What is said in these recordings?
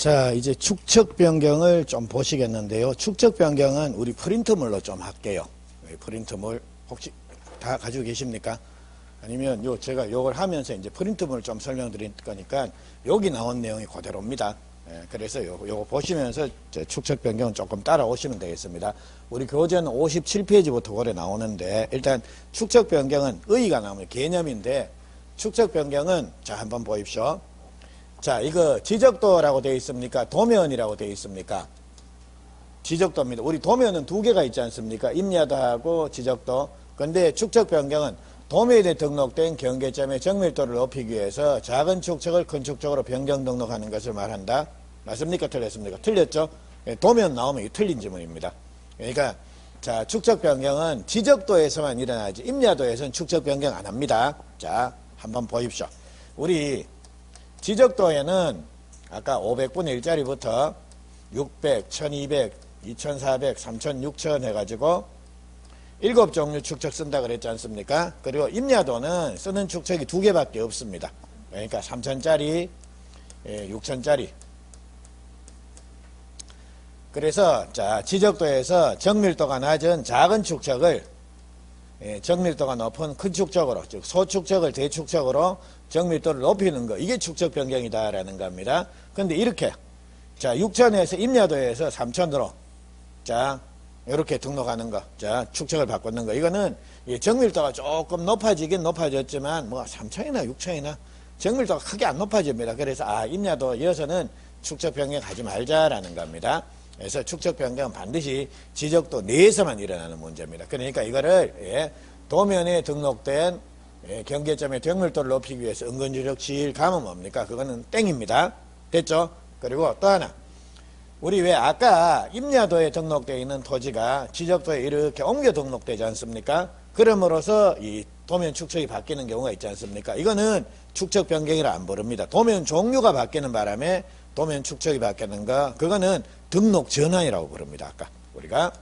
자, 이제 축척 변경을 좀 보시겠는데요. 축척 변경은 우리 프린트물로 좀 할게요. 프린트물 혹시 다 가지고 계십니까? 아니면 제가 요걸 하면서 이제 프린트물 좀 설명드릴 거니까 여기 나온 내용이 그대로입니다. 그래서 요거 보시면서 축척 변경은 조금 따라오시면 되겠습니다. 우리 교재는 57페이지부터 그래 나오는데, 일단 축척 변경은 의의가 나오면 개념인데, 축척 변경은 자 한번 보십시오. 자, 이거 지적도라고 되어 있습니까? 도면이라고 되어 있습니까? 지적도입니다. 우리 도면은 두 개가 있지 않습니까? 임야도하고 지적도. 근데 축척 변경은 도면에 등록된 경계점의 정밀도를 높이기 위해서 작은 축척을 큰 축척으로 변경 등록하는 것을 말한다. 맞습니까? 틀렸습니까? 틀렸죠? 도면 나오면 틀린 지문입니다. 그러니까 자, 축척 변경은 지적도에서만 일어나지 임야도에서는 축척 변경 안 합니다. 자, 한번 보십시오. 우리 지적도에는 아까 500분의 1짜리부터 600, 1200, 2400, 3000, 6000 해가지고 7종류 축척 쓴다 그랬지 않습니까? 그리고 임야도는 쓰는 축척이 2개밖에 없습니다. 그러니까 3000짜리, 6000짜리. 그래서 자, 지적도에서 정밀도가 낮은 작은 축척을 정밀도가 높은 큰 축척으로, 즉 소축척을 대축척으로 정밀도를 높이는 거, 이게 축척 변경이다라는 겁니다. 근데 이렇게 자, 6000에서 임야도에서 3000으로 자, 이렇게 등록하는 거, 자, 축척을 바꾸는 거, 이거는 정밀도가 조금 높아지긴 높아졌지만 뭐 3000이나 6000이나 정밀도가 크게 안 높아집니다. 그래서 임야도 이어서는 축척 변경하지 말자라는 겁니다. 그래서 축척 변경은 반드시 지적도 내에서만 일어나는 문제입니다. 그러니까 이거를 도면에 등록된 경계점의 정밀도를 높이기 위해서 은근지적 지일 감은 뭡니까? 그거는 땡입니다. 됐죠? 그리고 또 하나, 우리 왜 아까 임야도에 등록되어 있는 토지가 지적도에 이렇게 옮겨 등록되지 않습니까? 그럼으로써 이 도면 축척이 바뀌는 경우가 있지 않습니까? 이거는 축척 변경이라 안 부릅니다. 도면 종류가 바뀌는 바람에 도면 축척이 바뀌는 거, 그거는 등록 전환이라고 부릅니다. 아까 우리가.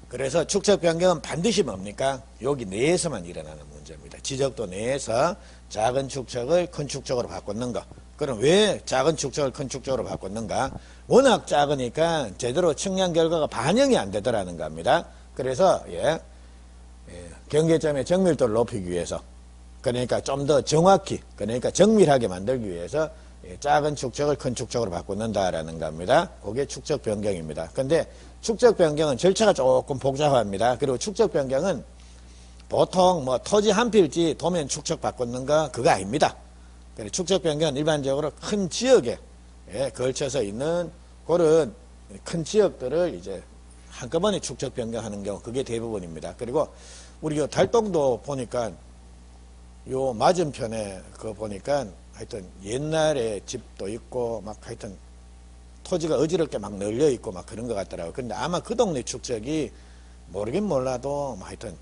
그래서 축척 변경은 반드시 뭡니까? 여기 내에서만 일어나는 문제입니다. 지적도 내에서 작은 축척을 큰 축척으로 바꾸는 거. 그럼 왜 작은 축척을 큰 축척으로 바꿨는가? 워낙 작으니까 제대로 측량 결과가 반영이 안 되더라는 겁니다. 그래서 경계점의 정밀도를 높이기 위해서, 그러니까 좀 더 정확히, 그러니까 정밀하게 만들기 위해서 작은 축척을 큰 축척으로 바꾼다라는 겁니다. 그게 축척 변경입니다. 근데 축척 변경은 절차가 조금 복잡합니다. 그리고 축척 변경은 보통 뭐 토지 한 필지 도면 축척 바꾸는 거 그거 아닙니다. 축척 변경은 일반적으로 큰 지역에 걸쳐서 있는 그런 큰 지역들을 이제 한꺼번에 축척 변경하는 경우, 그게 대부분입니다. 그리고 우리 요 달동도 보니까 요 맞은편에 그거 보니까 하여튼 옛날에 집도 있고 막 하여튼 토지가 어지럽게 막 널려 있고 막 그런 것 같더라고요. 근데 아마 그 동네 축척이 모르긴 몰라도 뭐 하여튼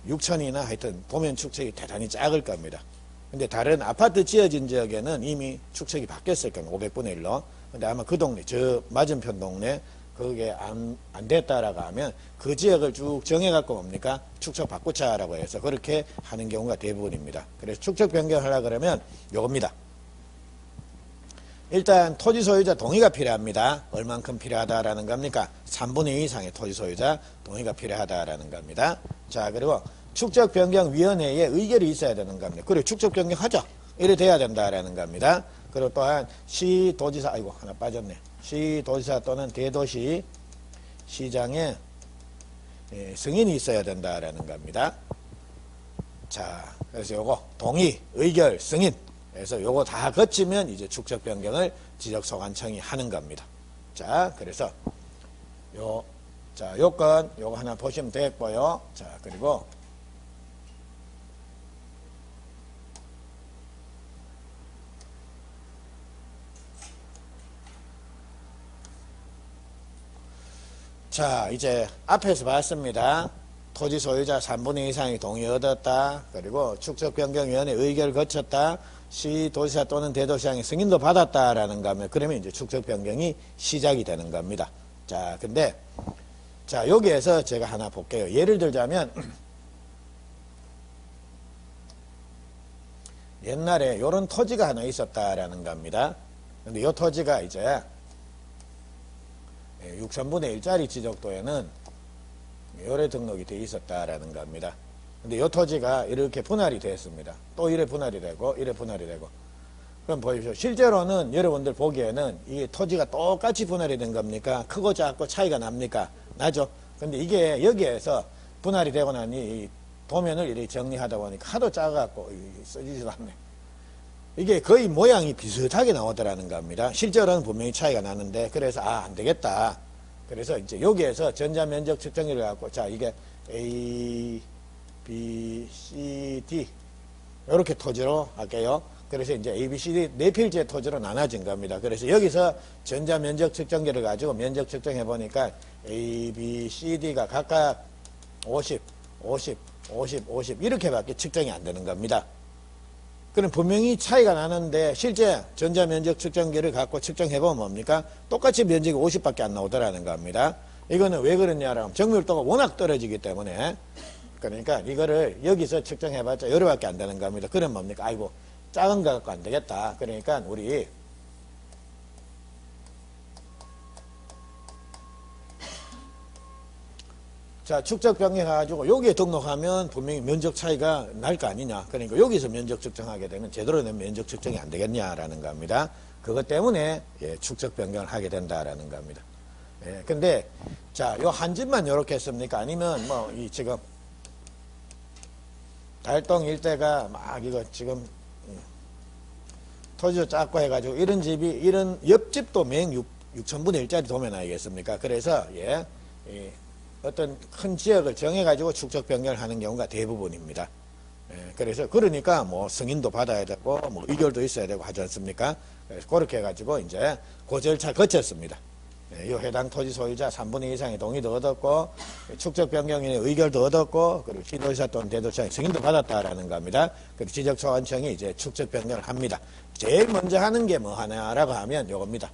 6000이나 하여튼 도면 축척이 대단히 작을 겁니다. 근데 다른 아파트 지어진 지역에는 이미 축척이 바뀌었을 겁니다. 500분의 1로. 근데 아마 그 동네, 저 맞은편 동네, 그게 안 됐다라고 하면 그 지역을 쭉 정해갖고 뭡니까? 축척 바꾸자라고 해서 그렇게 하는 경우가 대부분입니다. 그래서 축척 변경하려고 그러면 요겁니다. 일단 토지 소유자 동의가 필요합니다. 얼만큼 필요하다라는 겁니까? 3분의 2 이상의 토지 소유자 동의가 필요하다라는 겁니다. 자, 그리고 축척 변경 위원회에 의결이 있어야 되는 겁니다. 그리고 축척 변경하자, 이래 돼야 된다라는 겁니다. 그리고 또한 시도지사, 아이고 하나 빠졌네. 시도지사 또는 대도시 시장에 승인이 있어야 된다라는 겁니다. 자, 그래서 요거 동의, 의결, 승인, 그래서 요거 다 거치면 이제 축척 변경을 지적소관청이 하는 겁니다. 자, 그래서 요건 요거 하나 보시면 되겠고요. 자, 그리고 자, 이제 앞에서 봤습니다. 토지 소유자 3분의 2 이상이 동의 얻었다. 그리고 축척변경위원회 의결을 거쳤다. 시도지사 또는 대도시장의 승인도 받았다라는 거면, 그러면 이제 축척변경이 시작이 되는 겁니다. 자, 근데 자, 여기에서 제가 하나 볼게요. 예를 들자면 옛날에 요런 토지가 하나 있었다라는 겁니다. 근데 요 토지가 이제 6,000분의 1짜리 지적도에는 요래 등록이 돼 있었다라는 겁니다. 근데 요 토지가 이렇게 분할이 됐습니다. 또 이래 분할이 되고 이래 분할이 되고. 그럼 보십시오. 실제로는 여러분들 보기에는 이 토지가 똑같이 분할이 된 겁니까? 크고 작고 차이가 납니까? 나죠. 근데 이게 여기에서 분할이 되고 나니 이 도면을 이렇게 정리하다 보니까 하도 작아갖고 써지지도 않네. 이게 거의 모양이 비슷하게 나오더라는 겁니다. 실제로는 분명히 차이가 나는데, 그래서 안 되겠다. 그래서 이제 여기에서 전자면적 측정기를 갖고, 자, 이게 A, B, C, D 이렇게 토지로 할게요. 그래서 이제 A, B, C, D 네 필지의 토지로 나눠진 겁니다. 그래서 여기서 전자면적 측정기를 가지고 면적 측정해 보니까 A, B, C, D가 각각 50, 50, 50, 50 이렇게밖에 측정이 안 되는 겁니다. 그럼 분명히 차이가 나는데 실제 전자면적 측정기를 갖고 측정해보면 뭡니까? 똑같이 면적이 50밖에 안 나오더라는 겁니다. 이거는 왜 그러냐라면 정밀도가 워낙 떨어지기 때문에, 그러니까 이거를 여기서 측정해봤자 요래밖에 안 되는 겁니다. 그럼 뭡니까? 아이고 작은 거 갖고 안 되겠다. 그러니까 우리 자, 축적 변경해가지고 여기에 등록하면 분명히 면적 차이가 날 거 아니냐. 그러니까 여기서 면적 측정하게 되면 제대로 된 면적 측정이 안 되겠냐라는 겁니다. 그것 때문에 축적 변경을 하게 된다라는 겁니다. 근데 자, 요 한 집만 요렇게 했습니까? 아니면 뭐 이 지금 달동 일대가 막 이거 지금 토지도 작고 해가지고 이런 집이 이런 옆집도 맹 6,000분의 1짜리 도면 아니겠습니까? 그래서 어떤 큰 지역을 정해가지고 축적 변경을 하는 경우가 대부분입니다. 그래서 그러니까 뭐 승인도 받아야 되고 뭐 의결도 있어야 되고 하지 않습니까? 그래서 그렇게 해가지고 이제 그 절차 거쳤습니다. 이 해당 토지 소유자 3분의 2 이상의 동의도 얻었고 축적 변경인의 의결도 얻었고 그리고 시도지사 또는 대도시장의 승인도 받았다라는 겁니다. 그리고 지적소관청이 이제 축적 변경을 합니다. 제일 먼저 하는 게 뭐 하냐라고 하면 요겁니다.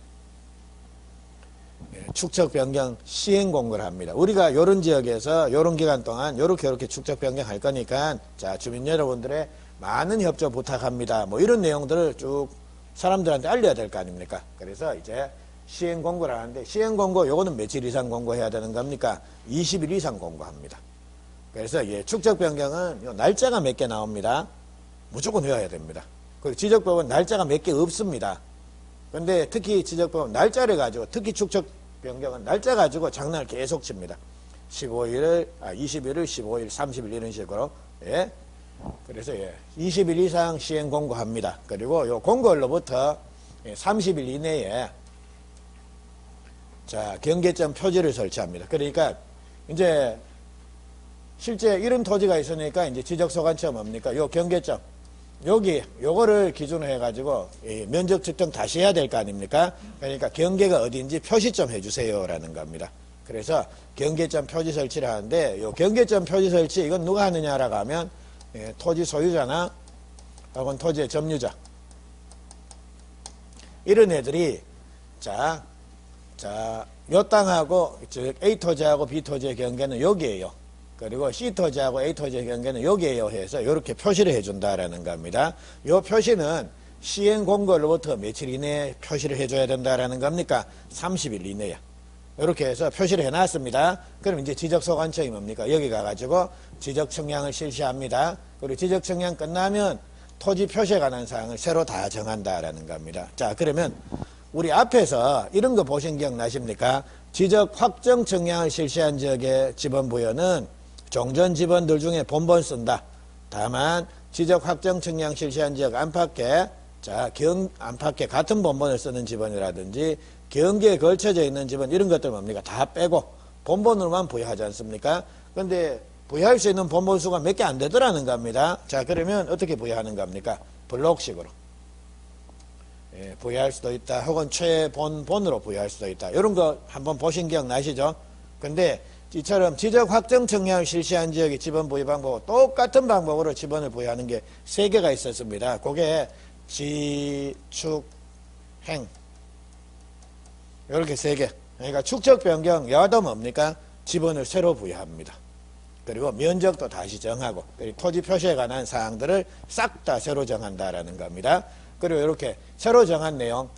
축적 변경 시행 공고를 합니다. 우리가 요런 지역에서 요런 기간 동안 요렇게 축적 변경할 거니까 자, 주민 여러분들의 많은 협조 부탁합니다. 뭐 이런 내용들을 쭉 사람들한테 알려야 될 거 아닙니까? 그래서 이제 시행 공고를 하는데 시행 공고 요거는 며칠 이상 공고해야 되는 겁니까? 20일 이상 공고합니다. 그래서 축적 변경은 요 날짜가 몇 개 나옵니다. 무조건 외워야 됩니다. 그리고 지적법은 날짜가 몇 개 없습니다. 근데 특히 지적법은 날짜를 가지고, 특히 축적 변경은 날짜 가지고 장난을 계속 칩니다. 20일을 15일, 30일 이런 식으로. 그래서 20일 이상 시행 공고합니다. 그리고 요 공고일로부터 30일 이내에 자, 경계점 표지를 설치합니다. 그러니까 이제 실제 이런 토지가 있으니까 이제 지적소관청 뭡니까? 요 경계점. 여기 요거를 기준으로 해가지고 면적 측정 다시 해야 될 거 아닙니까? 그러니까 경계가 어딘지 표시 좀 해주세요 라는 겁니다. 그래서 경계점 표지 설치를 하는데 요 경계점 표지 설치 이건 누가 하느냐라고 하면 토지 소유자나 혹은 토지의 점유자 이런 애들이 자 요 땅하고 즉 A 토지하고 B 토지의 경계는 여기에요. 그리고 C 토지하고 A 토지의 경계는 여기에요 해서 이렇게 표시를 해준다라는 겁니다. 이 표시는 시행 공고로부터 며칠 이내에 표시를 해줘야 된다라는 겁니까? 30일 이내에. 이렇게 해서 표시를 해놨습니다. 그럼 이제 지적소관청이 뭡니까? 여기 가가지고 지적청량을 실시합니다. 그리고 지적청량 끝나면 토지 표시에 관한 사항을 새로 다 정한다라는 겁니다. 자, 그러면 우리 앞에서 이런 거 보신 기억나십니까? 지적 확정 청량을 실시한 지역의 지번 부여는 종전 지번들 중에 본번 쓴다. 다만 지적 확정 청량 실시한 지역 안팎에 안팎에 같은 본번을 쓰는 지번이라든지 경계에 걸쳐져 있는 지번 이런 것들 뭡니까? 다 빼고 본번으로만 부여하지 않습니까? 근데 부여할 수 있는 본번 수가 몇 개 안 되더라는 겁니다. 자, 그러면 어떻게 부여하는 겁니까? 블록식으로. 부여할 수도 있다. 혹은 최본본으로 부여할 수도 있다. 이런 거 한번 보신 기억 나시죠? 근데 이처럼 지적 확정 청량을 실시한 지역의 지번 부여 방법 똑같은 방법으로 지번을 부여하는 게 3개가 있었습니다. 그게 지, 축, 행 이렇게 3개. 그러니까 축적 변경 여도 뭡니까? 지번을 새로 부여합니다. 그리고 면적도 다시 정하고, 그리고 토지 표시에 관한 사항들을 싹 다 새로 정한다라는 겁니다. 그리고 이렇게 새로 정한 내용,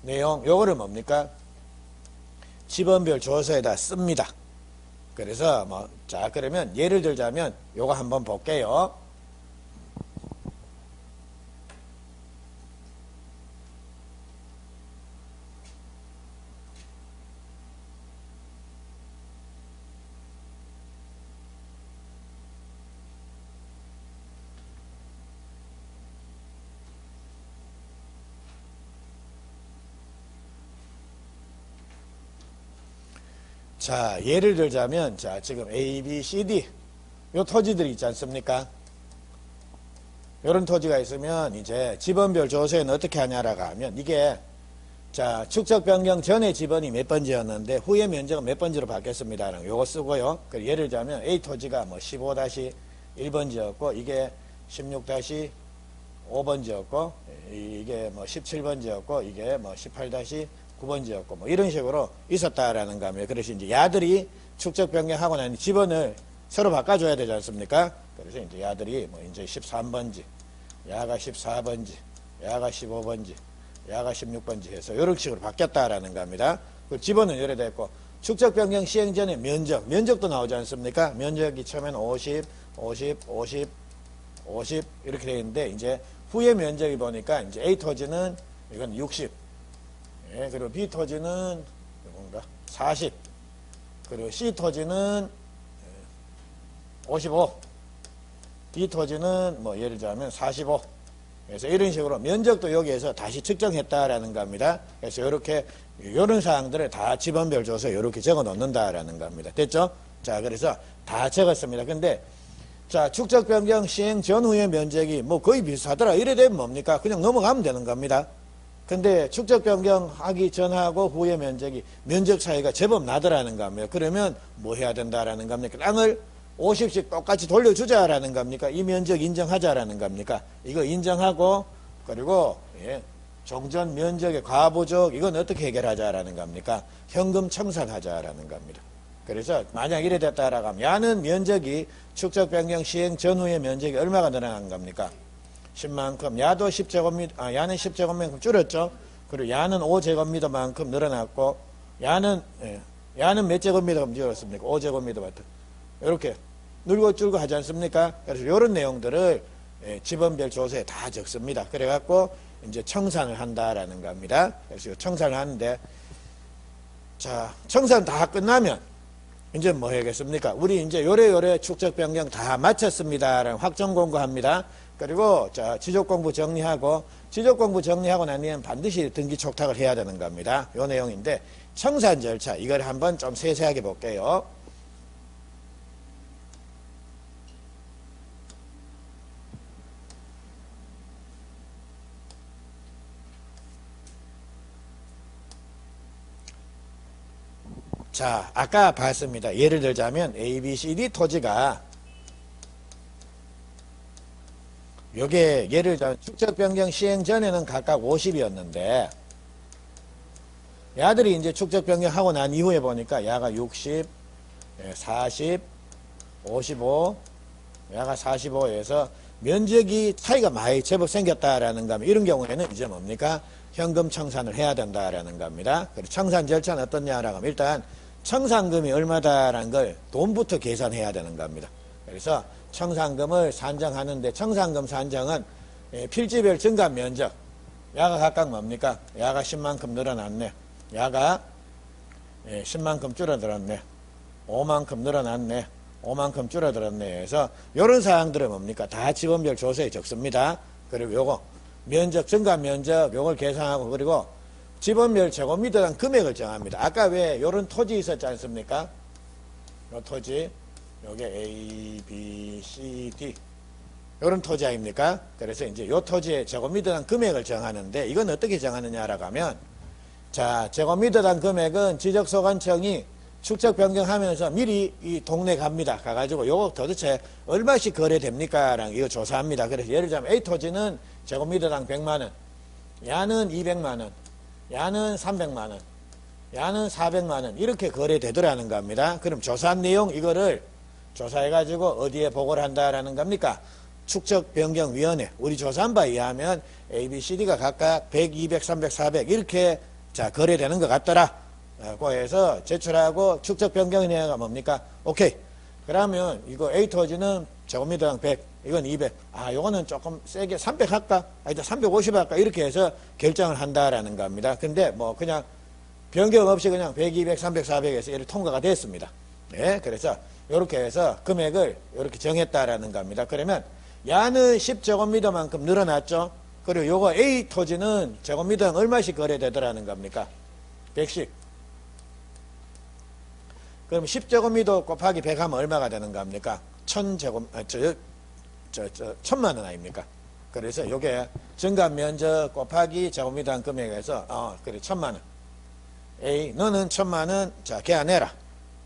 요거를 뭡니까? 지번별 조서에다 씁니다. 그래서 자, 그러면 예를 들자면 요거 한번 볼게요. 자, 예를 들자면, 자, 지금 A, B, C, D, 요 토지들이 있지 않습니까? 요런 토지가 있으면, 이제, 지번별 조서에는 어떻게 하냐라고 하면, 이게, 자, 축적 변경 전에 지번이 몇 번지였는데, 후에 면적은 몇 번지로 바뀌었습니다. 요거 쓰고요. 예를 들자면, A 토지가 15-1번지였고, 이게 16-5번지였고, 이게 17번지였고, 이게 18-9번지였고 이런 식으로 있었다라는 겁니다. 그래서 이제 야들이 축적 변경하고 나니 지번을 새로 바꿔줘야 되지 않습니까? 그래서 이제 야들이 이제 13번지, 야가 14번지, 야가 15번지, 야가 16번지 해서 이런 식으로 바뀌었다라는 겁니다. 그 지번은 이래 됐고, 축적 변경 시행 전에 면적도 나오지 않습니까? 면적이 처음엔 50, 50, 50, 50 이렇게 되어 있는데, 이제 후에 면적이 보니까 이제 A 토지는 이건 60, 예, 그리고 B 토지는 뭔가 40, 그리고 C 토지는 55, D 토지는 예를 들자면 45. 그래서 이런 식으로 면적도 여기에서 다시 측정했다라는 겁니다. 그래서 이렇게 이런 사항들을 다 지번별 줘서 이렇게 적어 놓는다라는 겁니다. 됐죠? 자, 그래서 다 적었습니다. 근데 자, 축적 변경 시행 전후의 면적이 거의 비슷하더라. 이래 되면 뭡니까? 그냥 넘어가면 되는 겁니다. 근데 축적 변경하기 전하고 후의 면적 차이가 제법 나더라는 겁니다. 그러면 뭐 해야 된다라는 겁니까? 땅을 50씩 똑같이 돌려주자라는 겁니까? 이 면적 인정하자라는 겁니까? 이거 인정하고, 그리고 종전 면적의 과부족, 이건 어떻게 해결하자라는 겁니까? 현금 청산하자라는 겁니다. 그래서 만약 이래 됐다라고 하면 야는 면적이 축적 변경 시행 전후의 면적이 얼마가 늘어난 겁니까? 10만큼, 야도 10제곱미터, 야는 10제곱미터만큼 줄었죠. 그리고 야는 5제곱미터만큼 늘어났고, 야는 몇 제곱미터만큼 줄었습니까? 5제곱미터만큼. 이렇게 늘고 줄고 하지 않습니까? 그래서 이런 내용들을 지번별 조서에 다 적습니다. 그래갖고 이제 청산을 한다라는 겁니다. 그래서 청산을 하는데, 자, 청산 다 끝나면 이제 뭐 해야겠습니까? 우리 이제 요래 축적 변경 다 마쳤습니다라는 확정 공고합니다. 그리고 자, 지적 공부 정리하고 나면 반드시 등기 촉탁을 해야 되는 겁니다. 요 내용인데, 청산 절차 이걸 한번 좀 세세하게 볼게요. 자, 아까 봤습니다. 예를 들자면 A, B, C, D 토지가 요게 예를 들자면 축적 변경 시행 전에는 각각 50이었는데 야들이 이제 축적 변경하고 난 이후에 보니까 야가 60, 40, 55, 야가 45에서 면적이 차이가 많이 제법 생겼다라는 겁니다. 이런 경우에는 이제 뭡니까? 현금 청산을 해야 된다라는 겁니다. 그리고 청산 절차는 어떻냐라고 하면 일단 청산금이 얼마다라는 걸 돈부터 계산해야 되는 겁니다. 그래서 청산금을 산정하는데 청산금 산정은 필지별 증가 면적, 야가 각각 뭡니까? 야가 10만큼 늘어났네. 야가 10만큼 줄어들었네. 5만큼 늘어났네. 5만큼 줄어들었네. 그래서 이런 사항들은 뭡니까? 다 지번별 조서에 적습니다. 그리고 요거 면적, 증가 면적 요걸 계산하고, 그리고 지번별 제곱미터당 금액을 정합니다. 아까 왜 요런 토지 있었지 않습니까? 요 토지, 요게 A, B, C, D 요런 토지 아닙니까? 그래서 이제 요 토지의 제곱미터당 금액을 정하는데, 이건 어떻게 정하느냐라고 하면, 자, 제곱미터당 금액은 지적소관청이 축적 변경하면서 미리 이 동네 갑니다. 가가지고 요거 도대체 얼마씩 거래됩니까? 라는 이거 조사합니다. 그래서 예를 들자면 A 토지는 제곱미터당 100만원, 야는 200만원, 야는 300만원, 야는 400만 원 이렇게 거래되더라는 겁니다. 그럼 조사한 내용 이거를 조사해가지고 어디에 보고를 한다라는 겁니까? 축적변경위원회. 우리 조사한 바에 의하면 A, B, C, D가 각각 100, 200, 300, 400 이렇게 자 거래되는 것 같더라. 고 해서 제출하고 축적변경위원회가 뭡니까? 오케이. 그러면 이거 A 토지는 제곱미터당 100, 이건 200. 아, 요거는 조금 세게 300 할까? 아니다, 350 할까? 이렇게 해서 결정을 한다라는 겁니다. 근데 뭐 그냥 변경 없이 그냥 100, 200, 300, 400에서 이렇게 통과가 됐습니다. 네, 그래서 이렇게 해서 금액을 이렇게 정했다라는 겁니다. 그러면 야는 10제곱미터만큼 늘어났죠? 그리고 요거 A 토지는 제곱미터당 얼마씩 거래되더라는 겁니까? 100씩. 그럼 10제곱미터 곱하기 100 하면 얼마가 되는 겁니까? 1000제곱, 1000만 원 아닙니까? 그래서 요게 증감 면적 곱하기 제곱미터 금액에서, 그래, 1000만 원. A, 너는 1000만 원, 자, 계산해라.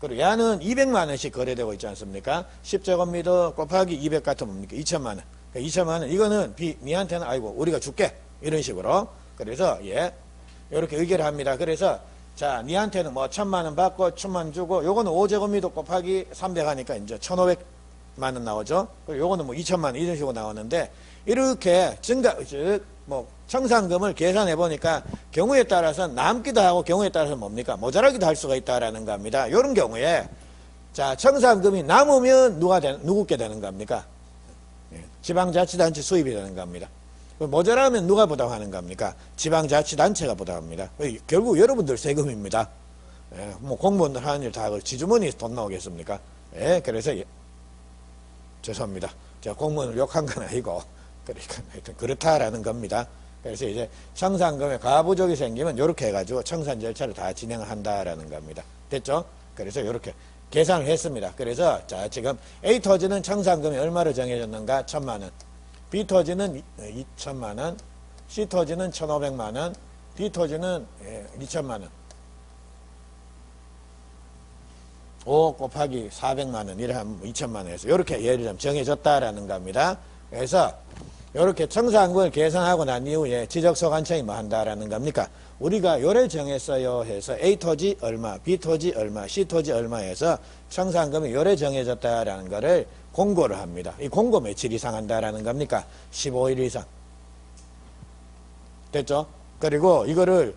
그리고 야는 200만 원씩 거래되고 있지 않습니까? 10제곱미터 곱하기 200 같으면 뭡니까? 2천만 원. 그러니까 2천만 원, 이거는 니한테는, 아이고, 우리가 줄게. 이런 식으로. 그래서, 예, 요렇게 의결을 합니다. 그래서, 자, 니한테는 뭐 1000만 원 받고 1000만 원 주고 요거는 5제곱미터 곱하기 300 하니까 이제 1500만 원 나오죠. 그리고 요거는 뭐 2천만 원 이런 식으로 나오는데 이렇게 즉 뭐 청산금을 계산해 보니까 경우에 따라서 남기도 하고 경우에 따라서 뭡니까? 모자라기도 할 수가 있다라는 겁니다. 이런 경우에 자, 청산금이 남으면 누구께 되는 겁니까? 지방자치단체 수입이 되는 겁니다. 모자라면 누가 부담하는 겁니까? 지방자치단체가 부담합니다. 결국 여러분들 세금입니다. 예, 뭐 공무원들 하는 일 다 지주머니에서 돈 나오겠습니까? 예, 그래서 죄송합니다. 제가 공무원을 욕한 건 아니고 그러니까 하여튼 그렇다라는 겁니다. 그래서 이제 청산금에 가부족이 생기면 이렇게 해가지고 청산 절차를 다 진행을 한다라는 겁니다. 됐죠? 그래서 이렇게 계산을 했습니다. 그래서 자, 지금 A 토지는 청산금이 얼마로 정해졌는가? 1000만 원. B 토지는 2천만 원, C 토지는 1,500만 원, D 토지는 2천만 원. 5 곱하기 400만 원, 이래 하면 2천만 원에서 이렇게 예를 들면 정해졌다라는 겁니다. 그래서 이렇게 청산금을 계산하고 난 이후에 지적소관청이 뭐 한다라는 겁니까? 우리가 요래 정했어요 해서 A 토지 얼마, B 토지 얼마, C 토지 얼마 해서 청산금이 요래 정해졌다라는 거를 공고를 합니다. 이 공고 며칠 이상 한다라는 겁니까? 15일 이상. 됐죠? 그리고 이거를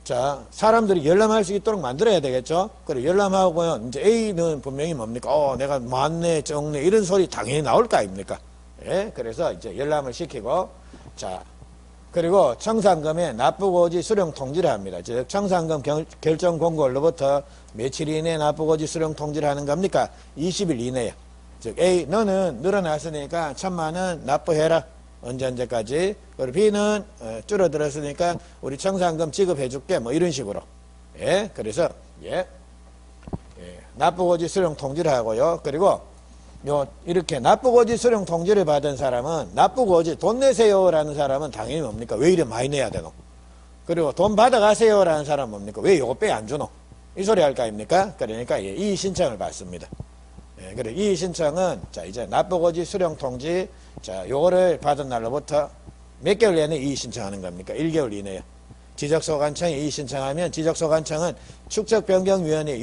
자, 사람들이 열람할 수 있도록 만들어야 되겠죠? 그리고 열람하고요. 이제 A는 분명히 뭡니까? 내가 많네, 적네, 이런 소리 당연히 나올 거 아닙니까? 예? 그래서 이제 열람을 시키고, 자, 그리고 청산금에 납부고지 수령 통지를 합니다. 즉, 청산금 결정 공고로부터 며칠 이내에 납부고지 수령 통지를 하는 겁니까? 20일 이내에. 즉, A, 너는 늘어났으니까 1000만 원 납부해라. 언제까지. 그리고 B는 줄어들었으니까 우리 청산금 지급해줄게. 뭐 이런 식으로. 예, 그래서, 예. 납부고지 수령 통지를 하고요. 그리고 이렇게 납부고지 수령 통지를 받은 사람은 납부고지 돈 내세요라는 사람은 당연히 뭡니까? 왜 이래 많이 내야 되노? 그리고 돈 받아가세요라는 사람은 뭡니까? 왜 요거 빼 안 주노? 이 소리 할 거 아닙니까? 그러니까 이의 신청을 받습니다. 예, 그래 이의 신청은 자 이제 납부고지 수령 통지 자 요거를 받은 날로부터 몇 개월 내내 이의 신청하는 겁니까? 1개월 이내에. 지적소관청에 이의 신청하면 지적소관청은 축적변경위원회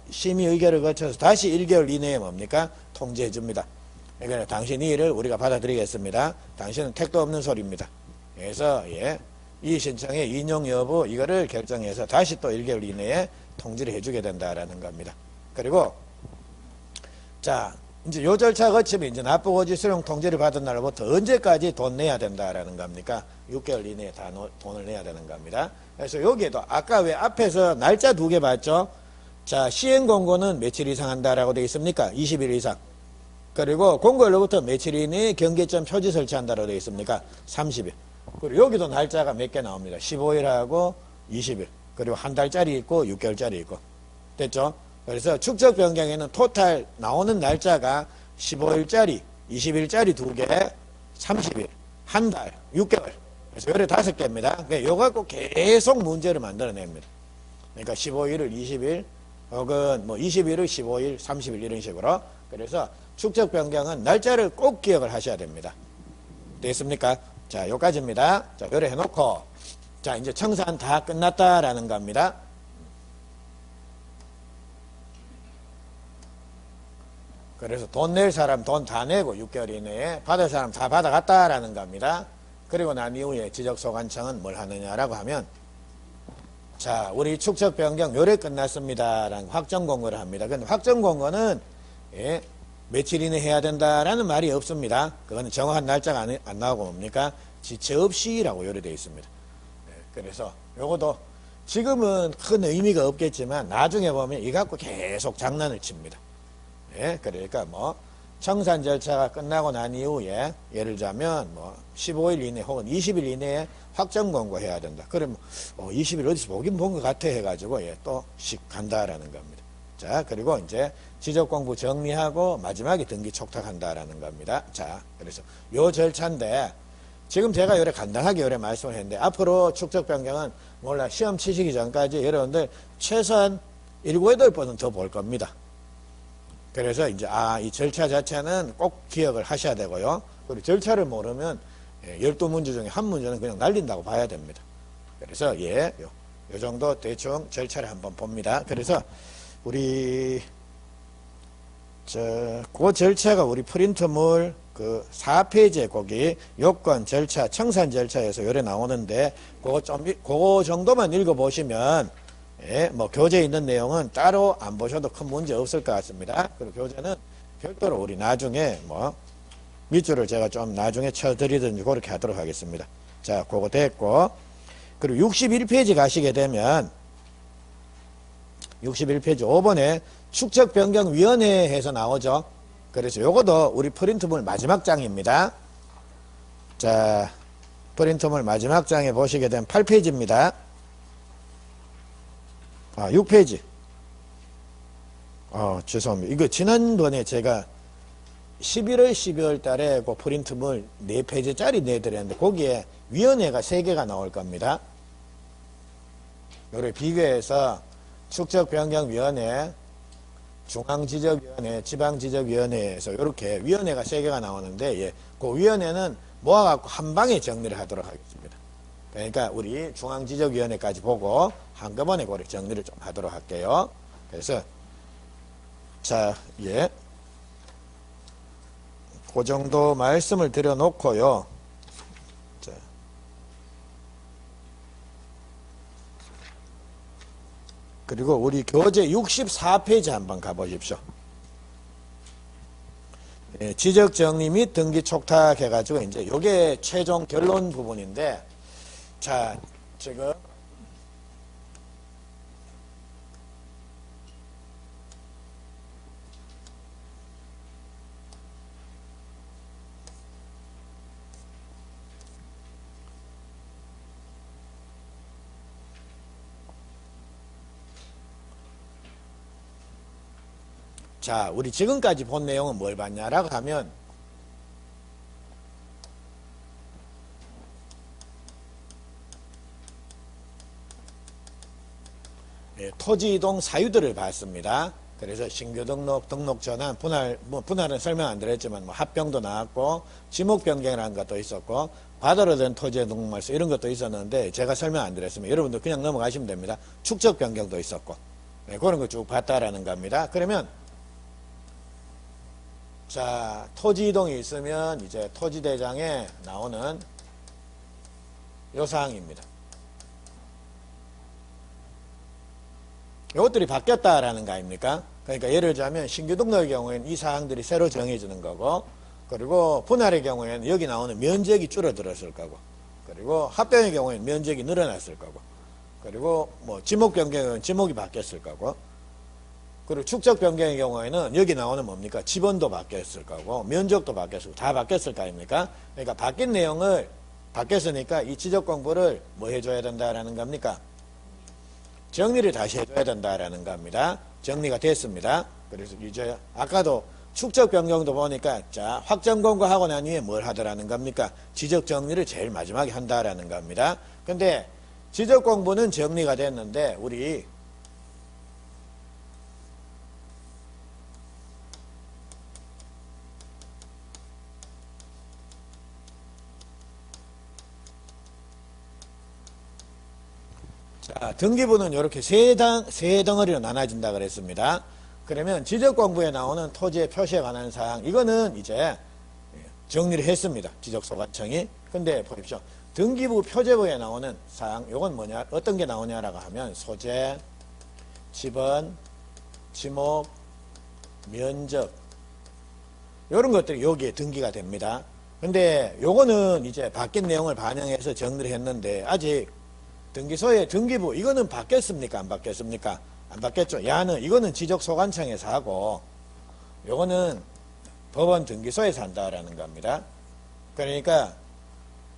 심의 의결을 거쳐서 다시 1개월 이내에 뭡니까? 통지해 줍니다. 그러니까 당신 이 일을 우리가 받아들이겠습니다. 당신은 택도 없는 소리입니다. 그래서 예, 이의 신청의 인용 여부 이거를 결정해서 다시 또 1개월 이내에 통지를 해주게 된다라는 겁니다. 그리고 자 이제 요 절차 거치면 이제 납부고지 수령 통지를 받은 날로부터 언제까지 돈 내야 된다라는 겁니까? 6개월 이내에 다 돈을 내야 되는 겁니다. 그래서 여기에도 아까 왜 앞에서 날짜 2개 봤죠? 자, 시행 공고는 며칠 이상 한다라고 되어 있습니까? 20일 이상. 그리고 공고일로부터 며칠 이내에 경계점 표지 설치한다라고 되어 있습니까? 30일. 그리고 여기도 날짜가 몇 개 나옵니다. 15일하고 20일. 그리고 한 달짜리 있고 6개월짜리 있고. 됐죠? 그래서 축적 변경에는 토탈 나오는 날짜가 15일짜리, 20일짜리 2개, 30일, 한 달, 6개월. 그래서 요래 5개입니다. 그러니까 이거 갖고 계속 문제를 만들어냅니다. 그러니까 15일을 20일, 혹은 뭐 20일을 15일, 30일 이런 식으로. 그래서 축적 변경은 날짜를 꼭 기억을 하셔야 됩니다. 됐습니까? 자, 요까지입니다. 자, 요래 해놓고, 자, 이제 청산 다 끝났다라는 겁니다. 그래서 돈 낼 사람 돈 다 내고 6개월 이내에 받을 사람 다 받아갔다라는 겁니다. 그리고 난 이후에 지적소관청은 뭘 하느냐라고 하면 자, 우리 축적 변경 요래 끝났습니다라는 확정 공고를 합니다. 근데 확정 공고는 예, 며칠 이내 해야 된다라는 말이 없습니다. 그거는 정확한 날짜가 안 나오고 뭡니까? 지체 없이라고 요래되어 있습니다. 예, 그래서 요것도 지금은 큰 의미가 없겠지만 나중에 보면 이 갖고 계속 장난을 칩니다. 예, 그러니까 뭐 청산 절차가 끝나고 난 이후에 예를 들자면 뭐 15일 이내 혹은 20일 이내에 확정 공고해야 된다. 그러면 20일 어디서 보긴 본 것 같아 해가지고 예, 또씩 간다라는 겁니다. 자, 그리고 이제 지적 공부 정리하고 마지막에 등기 촉탁한다라는 겁니다. 자, 그래서 요 절차인데 지금 제가 요래 간단하게 요래 말씀을 했는데 앞으로 축적 변경은 몰라 시험 치시기 전까지 여러분들 최소한 7, 8번은 더 볼 겁니다. 그래서 이제 이 절차 자체는 꼭 기억을 하셔야 되고요. 그리고 절차를 모르면 12문제 중에 한 문제는 그냥 날린다고 봐야 됩니다. 그래서 요 정도 대충 절차를 한번 봅니다. 그래서 우리 그 절차가 우리 프린트물 그 4페이지에 거기 요건 절차 청산 절차에서 요래 나오는데 그거 정도만 읽어보시면 예, 뭐 교재에 있는 내용은 따로 안 보셔도 큰 문제 없을 것 같습니다. 그리고 교재는 별도로 우리 나중에 뭐 밑줄을 제가 좀 나중에 쳐드리든지 그렇게 하도록 하겠습니다. 자, 그거 됐고 그리고 61페이지 가시게 되면 61페이지 5번에 축적변경위원회에서 나오죠. 그래서 요것도 우리 프린트물 마지막 장입니다. 자, 프린트물 마지막 장에 보시게 되면 8페이지입니다. 6페이지. 죄송합니다. 이거 지난번에 제가 11월, 12월 달에 그 프린트물 4페이지짜리 내드렸는데 거기에 위원회가 3개가 나올 겁니다. 요래 비교해서 축적변경위원회, 중앙지적위원회, 지방지적위원회에서 이렇게 위원회가 3개가 나오는데 예, 그 위원회는 모아갖고 한 방에 정리를 하도록 하겠습니다. 그러니까 우리 중앙지적위원회까지 보고 한꺼번에 그걸 정리를 좀 하도록 할게요. 그래서 자, 예, 그 정도 말씀을 드려놓고요. 자, 그리고 우리 교재 64페이지 한번 가보십시오. 예, 지적정리 및 등기 촉탁해가지고 이제 요게 최종 결론 부분인데 자, 지금 자, 우리 지금까지 본 내용은 뭘 봤냐라고 하면 예, 토지 이동 사유들을 봤습니다. 그래서 신규 등록, 등록 전환, 분할, 분할은 설명 안 드렸지만 합병도 나왔고 지목 변경이라는 것도 있었고 바다로 된 토지의 등록말소 이런 것도 있었는데 제가 설명 안 드렸습니다. 여러분들 그냥 넘어가시면 됩니다. 축적 변경도 있었고 네, 그런 거 쭉 봤다라는 겁니다. 그러면 자, 토지 이동이 있으면 이제 토지대장에 나오는 요 사항입니다. 이것들이 바뀌었다라는 거 아닙니까? 그러니까 예를 들자면 신규 등록의 경우에는 이 사항들이 새로 정해지는 거고 그리고 분할의 경우에는 여기 나오는 면적이 줄어들었을 거고 그리고 합병의 경우에는 면적이 늘어났을 거고 그리고 뭐 지목 변경은 지목이 바뀌었을 거고 그리고 축적 변경의 경우에는 여기 나오는 뭡니까? 지번도 바뀌었을 거고 면적도 바뀌었을 거고 다 바뀌었을 거 아닙니까? 그러니까 바뀐 내용을 바뀌었으니까 이 지적 공부를 뭐 해줘야 된다라는 겁니까? 정리를 다시 해줘야 된다라는 겁니다. 정리가 됐습니다. 그래서 이제 아까도 축적 변경도 보니까 자, 확정 공고하고 난 이후에 뭘 하더라는 겁니까? 지적 정리를 제일 마지막에 한다라는 겁니다. 근데 지적 공부는 정리가 됐는데 우리 자, 등기부는 이렇게 세 덩어리로 나눠진다 그랬습니다. 그러면 지적공부에 나오는 토지의 표시에 관한 사항, 이거는 이제 정리를 했습니다. 지적소관청이. 근데 보십시오. 등기부 표제부에 나오는 사항, 요건 뭐냐, 어떤 게 나오냐라고 하면 소재, 지번, 지목, 면적, 요런 것들이 여기에 등기가 됩니다. 근데 요거는 이제 바뀐 내용을 반영해서 정리를 했는데 아직 등기소의 등기부, 이거는 바뀌었습니까? 안 바뀌었습니까? 안 바뀌었죠. 야는, 이거는 지적소관청에서 하고 요거는 법원 등기소에서 한다라는 겁니다. 그러니까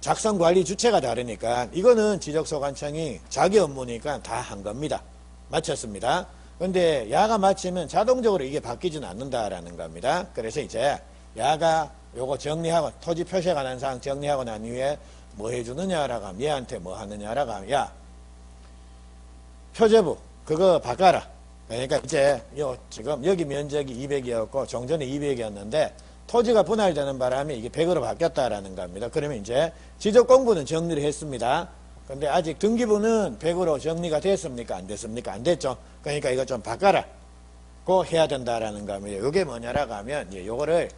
작성관리 주체가 다르니까 이거는 지적소관청이 자기 업무니까 다 한 겁니다. 마쳤습니다. 근데 야가 마치면 자동적으로 이게 바뀌지는 않는다라는 겁니다. 그래서 이제 야가 요거 정리하고 토지 표시에 관한 사항 정리하고 난 이후에 뭐 해주느냐라고 하면 얘한테 뭐 하느냐라고 하면 야 표제부 그거 바꿔라. 그러니까 이제 지금 여기 면적이 200이었고 종전에 200이었는데 토지가 분할되는 바람에 이게 100으로 바뀌었다라는 겁니다. 그러면 이제 지적공부는 정리를 했습니다. 근데 아직 등기부는 100으로 정리가 됐습니까? 안 됐습니까? 안 됐죠. 그러니까 이거 좀 바꿔라. 고 해야 된다라는 겁니다. 이게 뭐냐라고 하면 요거를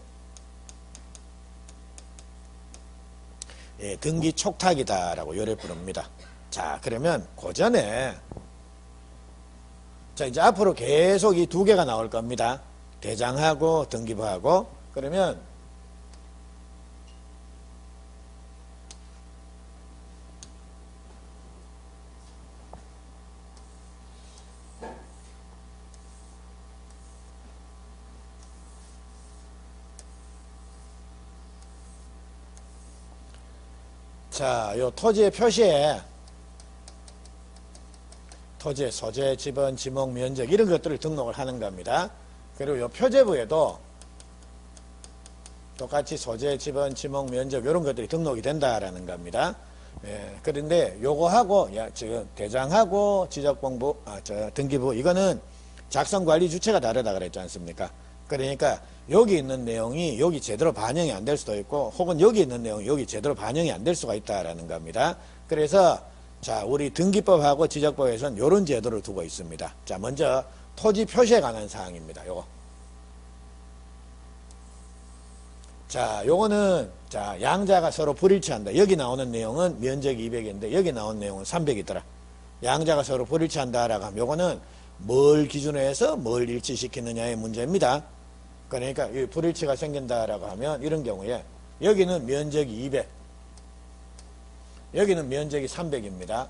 등기 촉탁이다라고 요래 부릅니다. 자, 그러면 그 전에 자, 이제 앞으로 계속 이 두 개가 나올 겁니다. 대장하고 등기부하고. 그러면 자, 요 토지의 표시에 토지의 소재, 지번, 지목, 면적 이런 것들을 등록을 하는 겁니다. 그리고 요 표제부에도 똑같이 소재, 지번, 지목, 면적 이런 것들이 등록이 된다라는 겁니다. 그런데 요거하고 지금 대장하고 지적공부, 등기부 이거는 작성관리 주체가 다르다 그랬지 않습니까? 그러니까 여기 있는 내용이 여기 제대로 반영이 안 될 수도 있고 혹은 여기 있는 내용이 여기 제대로 반영이 안 될 수가 있다라는 겁니다. 그래서 자, 우리 등기법하고 지적법에서는 이런 제도를 두고 있습니다. 자, 먼저 토지 표시에 관한 사항입니다. 요거. 자, 요거는 자, 양자가 서로 불일치한다. 여기 나오는 내용은 면적이 200인데 여기 나오는 내용은 300이더라. 양자가 서로 불일치한다라고 하면 요거는 뭘 기준으로 해서 뭘 일치시키느냐의 문제입니다. 그러니까 이 불일치가 생긴다라고 하면 이런 경우에 여기는 면적이 200, 여기는 면적이 300입니다.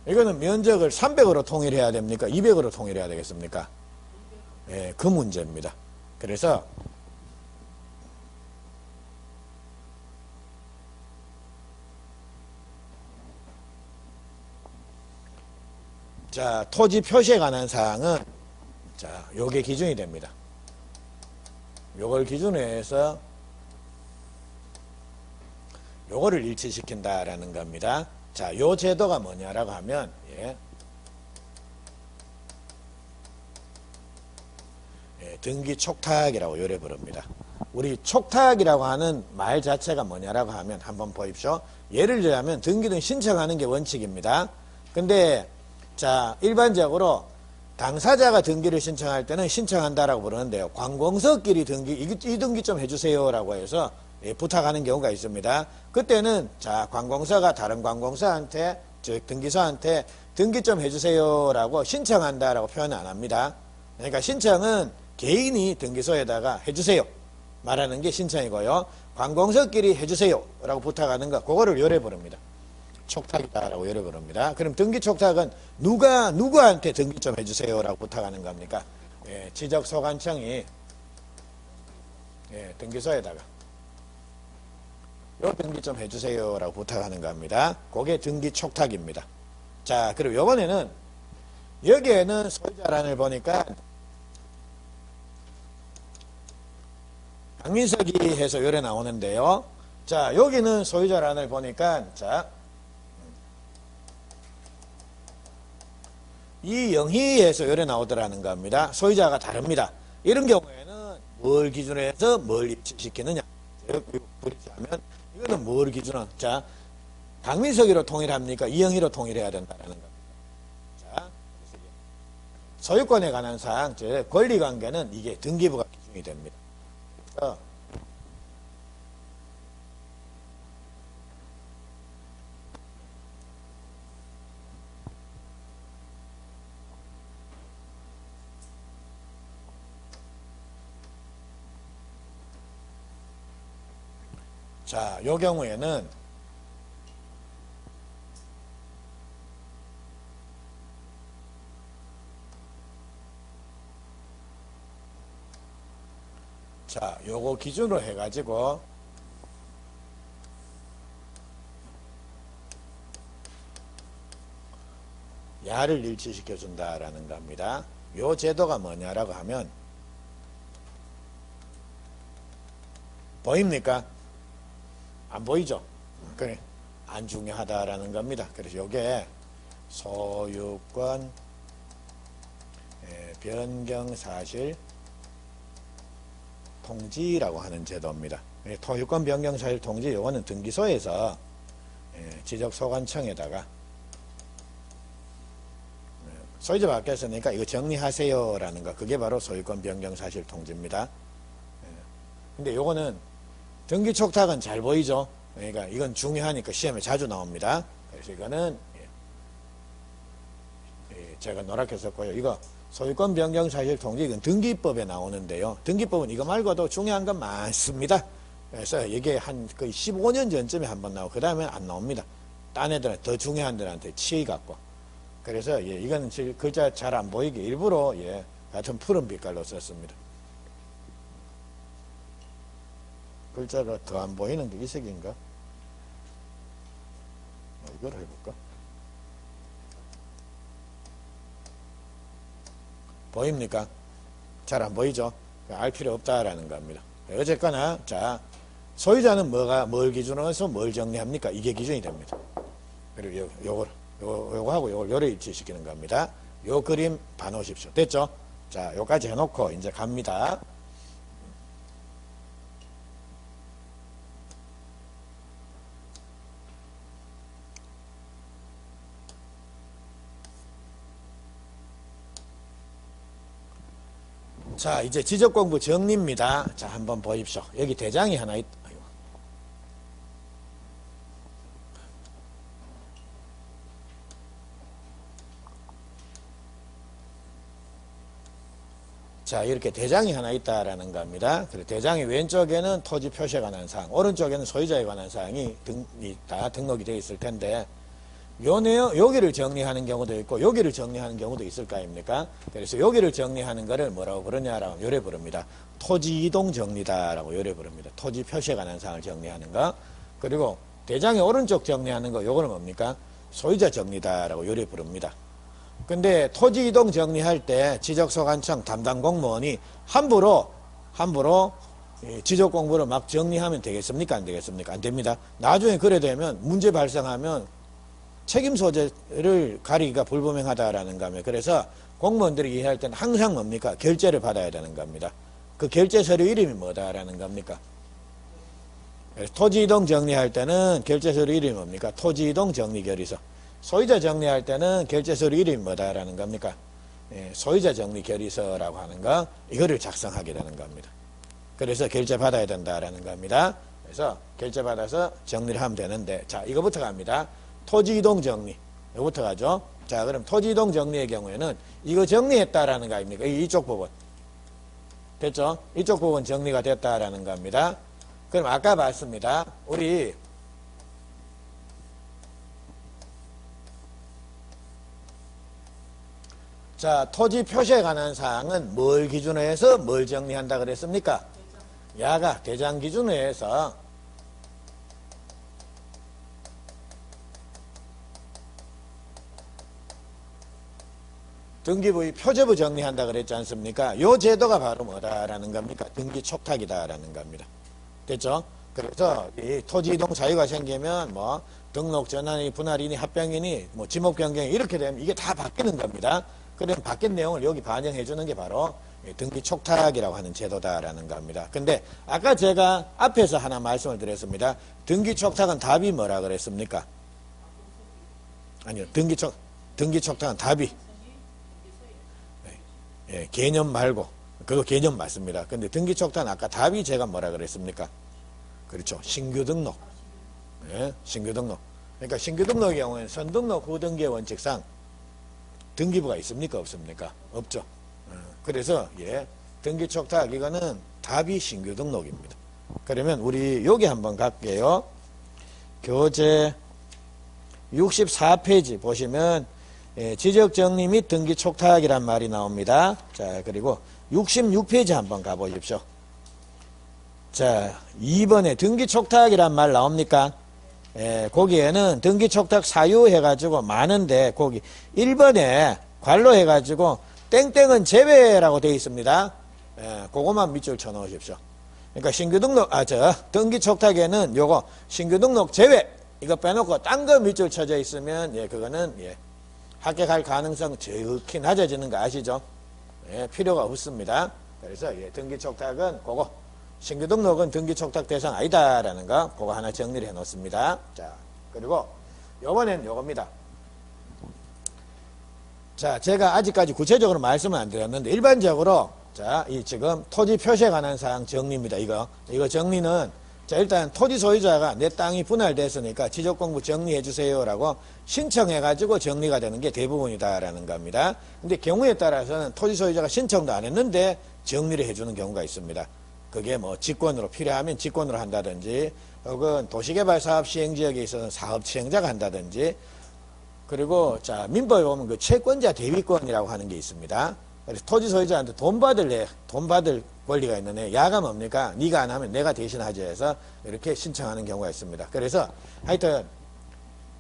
이거는 면적을 300으로 통일해야 됩니까? 200으로 통일해야 되겠습니까? 예, 그 문제입니다. 그래서 자, 토지 표시에 관한 사항은 자, 요게 기준이 됩니다. 요걸 기준으로 해서 요거를 일치시킨다라는 겁니다. 자, 요 제도가 뭐냐라고 하면 등기 촉탁이라고 요래 부릅니다. 우리 촉탁이라고 하는 말 자체가 뭐냐라고 하면 한번 보십시오. 예를 들자면 등기는 신청하는 게 원칙입니다. 근데 자, 일반적으로 당사자가 등기를 신청할 때는 신청한다라고 부르는데요. 관공서끼리 등기, 이 등기 좀 해주세요라고 해서 부탁하는 경우가 있습니다. 그때는 자, 관공서가 다른 관공서한테, 즉 등기소한테 등기 좀 해주세요라고 신청한다라고 표현 안 합니다. 그러니까 신청은 개인이 등기소에다가 해주세요 말하는 게 신청이고요. 관공서끼리 해주세요라고 부탁하는 거, 그거를 요래 부릅니다. 촉탁이다라고 요래 부릅니다. 그럼 등기 촉탁은 누구한테 등기 좀 해주세요라고 부탁하는 겁니까? 지적소관청이 등기소에다가 요 등기 좀 해주세요라고 부탁하는 겁니다. 그게 등기 촉탁입니다. 자, 그리고 요번에는 여기에는 소유자란을 보니까 박민석이 해서 요래 나오는데요. 자, 여기는 소유자란을 보니까 자, 이영희에서 요래 나오더라는 겁니다. 소유자가 다릅니다. 이런 경우에는 뭘 기준으로 해서 뭘 입시시키느냐. 하면 이거는 뭘 기준으로, 자, 박민석이로 통일합니까? 이영희로 통일해야 된다는 겁니다. 자, 소유권에 관한 사항, 즉 권리관계는 이게 등기부가 기준이 됩니다. 자, 요 경우에는 자, 요거 기준으로 해가지고 야를 일치시켜 준다라는 겁니다. 요 제도가 뭐냐라고 하면 보입니까? 안 보이죠? 그래, 안 중요하다라는 겁니다. 그래서 요게 소유권 변경 사실 통지라고 하는 제도입니다. 소유권 변경 사실 통지 요거는 등기소에서 지적소관청에다가 소유자 바뀌었으니까 이거 정리하세요라는 거, 그게 바로 소유권 변경 사실 통지입니다. 근데 요거는 등기 촉탁은 잘 보이죠? 그러니까 이건 중요하니까 시험에 자주 나옵니다. 그래서 이거는 제가 노랗게 썼고요. 이거 소유권 변경 사실 통지, 이건 등기법에 나오는데요. 등기법은 이거 말고도 중요한 건 많습니다. 그래서 이게 한 거의 15년 전쯤에 한번 나오고 그 다음에 안 나옵니다. 딴 애들은 더 중요한 들한테 치이 갖고. 그래서 이거는 글자 잘 안 보이게 일부러 같은 푸른 빛깔로 썼습니다. 글자가 더 안 보이는 게 이 색인가? 이걸 해볼까? 보입니까? 잘 안 보이죠? 알 필요 없다라는 겁니다. 어쨌거나, 자, 소유자는 뭘 기준으로 해서 뭘 정리합니까? 이게 기준이 됩니다. 그리고 요거하고 요걸 요래 일치시키는 겁니다. 요 그림 봐놓으십시오. 됐죠? 자, 요까지 해놓고 이제 갑니다. 자, 이제 지적공부 정리입니다. 자, 한번 보십시오. 여기 대장이 하나 있다. 자, 이렇게 대장이 하나 있다라는 겁니다. 그리고 대장의 왼쪽에는 토지 표시에 관한 사항, 오른쪽에는 소유자에 관한 사항이 다 등록이 되어 있을 텐데, 요 내용, 여기를 정리하는 경우도 있고, 여기를 정리하는 경우도 있을 거 아닙니까? 그래서 여기를 정리하는 거를 뭐라고 부르냐라고 요래 부릅니다. 토지 이동 정리다라고 요래 부릅니다. 토지 표시에 관한 사항을 정리하는 거. 그리고 대장의 오른쪽 정리하는 거, 요거는 뭡니까? 소유자 정리다라고 요래 부릅니다. 근데 토지 이동 정리할 때 지적소관청 담당 공무원이 함부로 지적 공부를 막 정리하면 되겠습니까? 안 되겠습니까? 안 됩니다. 나중에 그래 되면 문제 발생하면 책임 소재를 가리기가 불분명하다라는 겁니다. 그래서 공무원들이 이해할 때는 항상 뭡니까? 결재를 받아야 되는 겁니다. 그 결재 서류 이름이 뭐다라는 겁니까? 토지 이동 정리할 때는 결재 서류 이름이 뭡니까? 토지 이동 정리 결의서. 소유자 정리할 때는 결재 서류 이름이 뭐다라는 겁니까? 소유자 정리 결의서라고 하는 거, 이거를 작성하게 되는 겁니다. 그래서 결재 받아야 된다라는 겁니다. 그래서 결재 받아서 정리를 하면 되는데, 자, 이거부터 갑니다. 토지 이동 정리. 이거부터 가죠. 자, 그럼 토지 이동 정리의 경우에는 이거 정리했다라는 거 아닙니까? 이쪽 부분. 됐죠? 이쪽 부분 정리가 됐다라는 겁니다. 그럼 아까 봤습니다. 우리 자, 토지 표시에 관한 사항은 뭘 기준으로 해서 뭘 정리한다 그랬습니까? 야가 대장 기준으로 해서 등기부의 표제부 정리한다 그랬지 않습니까? 요 제도가 바로 뭐다라는 겁니까? 등기 촉탁이다라는 겁니다. 됐죠? 그래서 이 토지 이동 자유가 생기면 뭐 등록 전환이 분할이니 합병이니 뭐 지목 변경이 이렇게 되면 이게 다 바뀌는 겁니다. 그럼 바뀐 내용을 여기 반영해 주는 게 바로 등기 촉탁이라고 하는 제도다라는 겁니다. 근데 아까 제가 앞에서 하나 말씀을 드렸습니다. 등기 촉탁은 답이 뭐라 그랬습니까? 아니요. 등기 촉탁은 답이 예, 개념 말고. 그거 개념 맞습니다. 근데 등기촉탁은 아까 답이 제가 뭐라 그랬습니까? 그렇죠. 신규 등록. 예, 신규 등록. 그러니까 신규 등록의 경우에는 선등록 후등기의 원칙상 등기부가 있습니까? 없습니까? 없죠. 그래서 예, 등기촉탁 이거는 답이 신규 등록입니다. 그러면 우리 여기 한번 갈게요. 교재 64페이지 보시면 예, 지적정리 및 등기촉탁이란 말이 나옵니다. 자, 그리고 66페이지 한번 가보십시오. 자, 2번에 등기촉탁이란 말 나옵니까? 예, 거기에는 등기촉탁 사유 해가지고 많은데 거기 1번에 괄호 해가지고 땡땡은 제외라고 되어 있습니다. 예, 그거만 밑줄 쳐 넣으십시오. 그러니까 신규 등록, 등기촉탁에는 요거 신규 등록 제외 이거 빼놓고 딴 거 밑줄 쳐져 있으면 예, 그거는 예, 합격할 가능성 적히 낮아지는 거 아시죠? 예, 필요가 없습니다. 그래서 예, 등기촉탁은 그거 신규 등록은 등기촉탁 대상 아니다라는 거 그거 하나 정리를 해 놓습니다. 자, 그리고 요번엔 요겁니다. 자, 제가 아직까지 구체적으로 말씀은 안 드렸는데 일반적으로 자, 이 지금 토지 표시에 관한 사항 정리입니다. 이거 정리는 자, 일단 토지 소유자가 내 땅이 분할됐으니까 지적공부 정리해 주세요라고 신청해 가지고 정리가 되는 게 대부분이다라는 겁니다. 근데 경우에 따라서는 토지 소유자가 신청도 안 했는데 정리를 해 주는 경우가 있습니다. 그게 뭐 직권으로 필요하면 직권으로 한다든지 혹은 도시개발사업 시행지역에 있어서 사업 시행자가 한다든지 그리고 자, 민법에 보면 그 채권자 대위권이라고 하는 게 있습니다. 그래서 토지 소유자한테 돈 받을 권리가 있는 야가 뭡니까? 네가 안 하면 내가 대신하지 해서 이렇게 신청하는 경우가 있습니다. 그래서 하여튼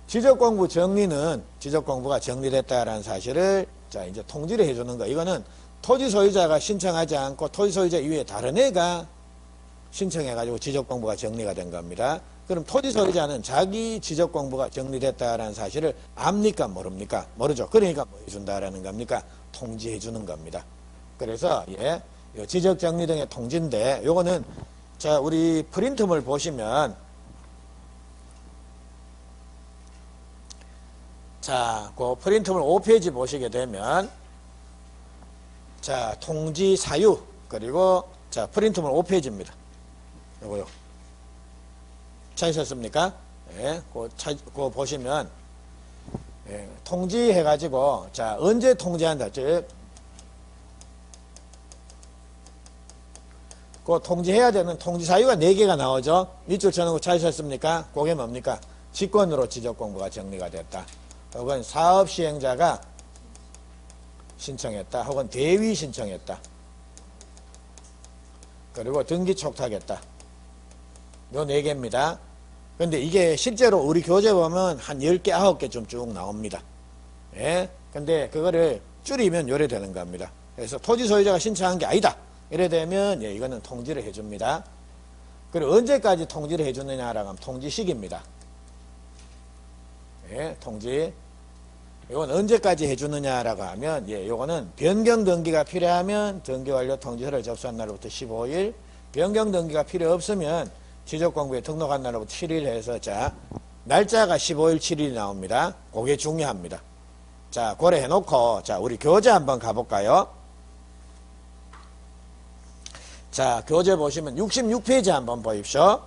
지적공부 정리는 지적공부가 정리됐다라는 사실을 자, 이제 통지를 해주는 거. 이거는 토지 소유자가 신청하지 않고 토지 소유자 이외에 다른 애가 신청해가지고 지적공부가 정리가 된 겁니다. 그럼 토지 소유자는 자기 지적공부가 정리됐다라는 사실을 압니까? 모릅니까? 모르죠. 그러니까 뭐 해준다라는 겁니까? 통지해주는 겁니다. 그래서 예, 지적정리 등의 통지인데 요거는 자, 우리 프린트물 보시면 자, 그 프린트물 5페이지 보시게 되면 자, 통지 사유 그리고 자, 프린트물 5페이지입니다. 요거요. 찾으셨습니까? 예, 그거 보시면 예, 통지해가지고 자, 언제 통지한다. 즉, 그 통지해야 되는 통지 사유가 4개가 나오죠. 밑줄 쳐는 거 찾으셨습니까? 그게 뭡니까? 직권으로 지적공부가 정리가 됐다. 혹은 사업 시행자가 신청했다. 혹은 대위 신청했다. 그리고 등기 촉탁했다. 요 4개입니다. 근데 이게 실제로 우리 교재 보면 한 10개, 9개쯤 쭉 나옵니다. 예? 근데 그거를 줄이면 요래 되는 겁니다. 그래서 토지 소유자가 신청한 게 아니다. 이래 되면 예, 이거는 통지를 해줍니다. 그리고 언제까지 통지를 해주느냐라고 하면 통지식입니다. 예, 통지. 이건 언제까지 해주느냐라고 하면 예, 요거는 변경 등기가 필요하면 등기 완료 통지서를 접수한 날로부터 15일, 변경 등기가 필요 없으면 지적공부에 등록한 날로부터 7일 해서 자, 날짜가 15일, 7일이 나옵니다. 그게 중요합니다. 자, 고래 해놓고 자, 우리 교재 한번 가볼까요? 자, 교재 보시면 66페이지 한번 보십시오.